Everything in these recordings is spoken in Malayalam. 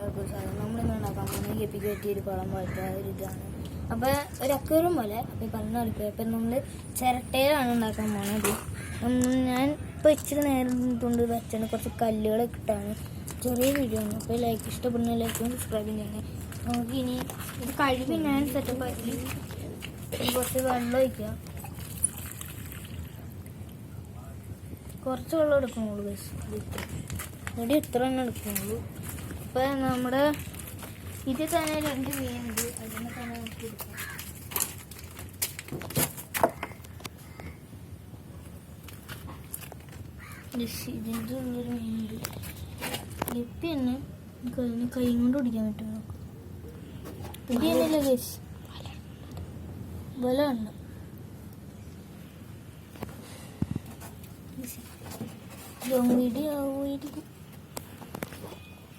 എല്ലാവർക്കും സാധനം നമ്മളിന്ന് ഉണ്ടാക്കാൻ പോകുന്നത് ഗപ്പിക്ക് പറ്റിയൊരു കുളം പോലത്തെ ഒരു ഇതാണ്. അപ്പോൾ ഒരു അക്വേറിയം പോലെ അപ്പോൾ പറഞ്ഞു കൊടുക്കുക. ഇപ്പം നമ്മൾ ചിരട്ടയിലാണ് ഉണ്ടാക്കാൻ പോകുന്നത്. ഞാൻ ഇപ്പോൾ ഇച്ചിരി നേരം കൊണ്ട് വെച്ചാണ് കുറച്ച് കല്ലുകളൊക്കെ ഇട്ടാണ്. ചെറിയ വീഡിയോ ആണ്. അപ്പോൾ ലൈക്ക് ഇഷ്ടപ്പെടുന്ന ലൈക്കും സബ്സ്ക്രൈബും ചെയ്യണേ. നമുക്കിനി ഇത് കഴുകി ഞാൻ സെറ്റപ്പ് ആക്കി കുറച്ച് വെള്ളം ഒഴിക്കുക. കുറച്ച് വെള്ളം എടുക്കുന്നുള്ളൂ, ഇവിടെ ഇത്ര എണ്ണം എടുക്കുന്നുള്ളൂ. ഇപ്പം നമ്മുടെ ഇതിൽ തന്നെ 2 മീനുണ്ട്, അതിനെ തന്നെ നമുക്ക് എടുക്കാം. ഇതിൻ്റെ ഉള്ളൊരു മീനുണ്ട്. ഗപ്പി തന്നെ നമുക്ക് കൈ കൊണ്ട് പിടിക്കാൻ പറ്റും. നമുക്ക് പിടിയല്ലേ ഗേസ്, വല ഉണ്ട്.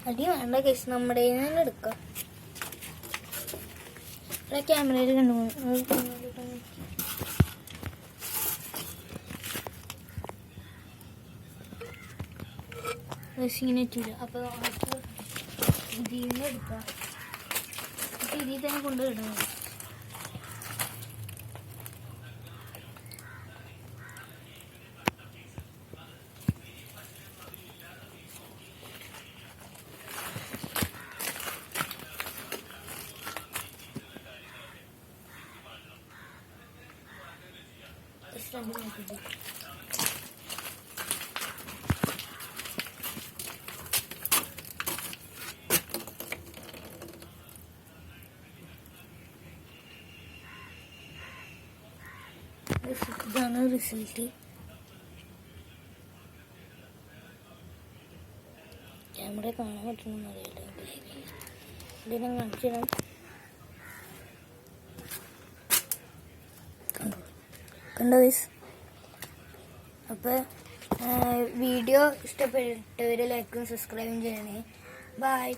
അടി വേണ്ട കേസ്, നമ്മുടെ തന്നെ എടുക്കാം. ഇവിടെ ക്യാമറയിൽ കണ്ടുപോകും. ഇങ്ങനെ വെച്ചില്ല. അപ്പോൾ നമുക്ക് ഇതിൽ നിന്ന് എടുക്കാം. അപ്പോൾ ഇതിൽ തന്നെ കൊണ്ടുവിടണം. ഇതാണ് റിസൾട്ട്. ക്യാമറ കാണാൻ പറ്റുന്ന അറിയില്ല, ഇതിനെ കാണിച്ചിടാം. കണ്ടോ ഗൈസ്? അപ്പോൾ വീഡിയോ ഇഷ്ടപ്പെട്ടവർ ലൈക്കും സബ്സ്ക്രൈബും ചെയ്യണേ. ബൈ.